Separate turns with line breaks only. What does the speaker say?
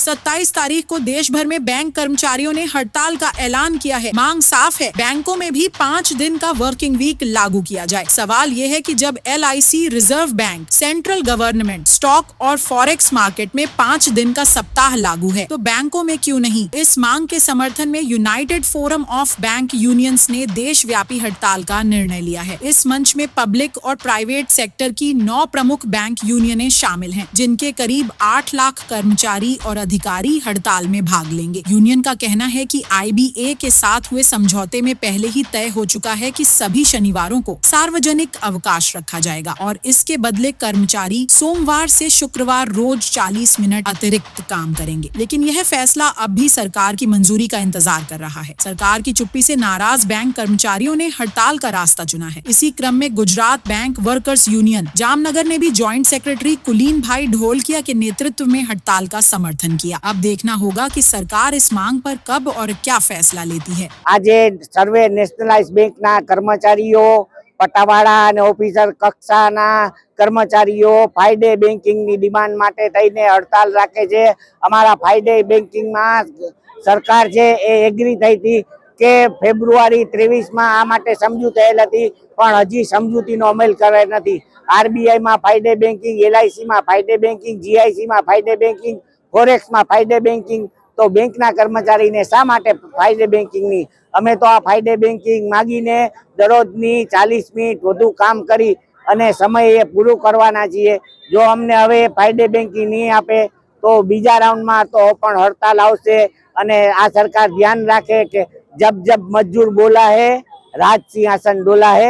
27 तारीख को देश भर में बैंक कर्मचारियों ने हड़ताल का ऐलान किया है। मांग साफ है, बैंकों में भी 5 दिन का वर्किंग वीक लागू किया जाए। सवाल ये है कि जब LIC, reserve bank, central government, stock और फॉरेक्स मार्केट में 5 दिन का सप्ताह लागू है, तो बैंकों में क्यों नहीं? इस मांग के समर्थन में United forum of bank unions ने देशव्यापी हड़ताल का निर्णय लिया है। इस मंच में पब्लिक और प्राइवेट सेक्टर की 9 प्रमुख बैंक यूनियनें शामिल हैं, जिनके करीब 8 लाख कर्मचारी और अधिकारी हड़ताल में भाग लेंगे। यूनियन का कहना है कि IBA के साथ हुए समझौते में पहले ही तय हो चुका है कि सभी शनिवारों को सार्वजनिक अवकाश रखा जाएगा और इसके बदले कर्मचारी सोमवार से शुक्रवार रोज 40 मिनट अतिरिक्त काम करेंगे। लेकिन यह फैसला अब भी सरकार की मंजूरी का इंतजार कर रहा है। सरकार की चुप्पी से नाराज बैंक कर्मचारियों ने हड़ताल का रास्ता चुना है। इसी क्रम में Gujarat bank workers union Jamnagar ने भी जॉइंट सेक्रेटरी कुलीन भाई ढोलकिया के नेतृत्व में हड़ताल का समर्थन किया। अब देखना होगा कि सरकार इस मांग पर कब और क्या फैसला लेती है।
आज सर्वे नेशनलाइज बैंक कर्मचारीओ पटावाड़ा અને ઓફિસર કક્ષાના કર્મચારીઓ ફ્રાઈડે બેન્કિંગની ડિમાન્ડ માટે થઈને હડતાલ રાખે છે। અમારા ફ્રાઈડે બેન્કિંગમાં સરકાર છે એ એગ્રી થઈ હતી કે ફેબ્રુઆરી 23માં આ માટે સમજૂતી થયેલ હતી, પણ હજી સમજૂતીનો અમલ કરાયો નથી। RBI માં ફ્રાઈડે બેન્કિંગ, LIC માં ફ્રાઈડે બેન્કિંગ, GIC માં ફ્રાઈડે બેન્કિંગ, ફોરેક્સ માં ફ્રાઈડે બેન્કિંગ, તો બેંકના કર્મચારીને શા માટે ફ્રાઈડે બેન્કિંગની? અમે તો આ ફ્રાઈડે બેન્કિંગ માગીને દરરોજની 40 મિનિટ વધુ કામ કરી અને સમય પૂરું કરવાના છીએ। જો અમને હવે ફ્રાઈડે બેન્કિંગ નહીં આપે તો બીજા રાઉન્ડમાં તો પણ હડતાલ આવશે। અને આ સરકાર ધ્યાન રાખે કે જબ જબ મજદૂર બોલા હે રાજ સિંહાસન ડોલા હે।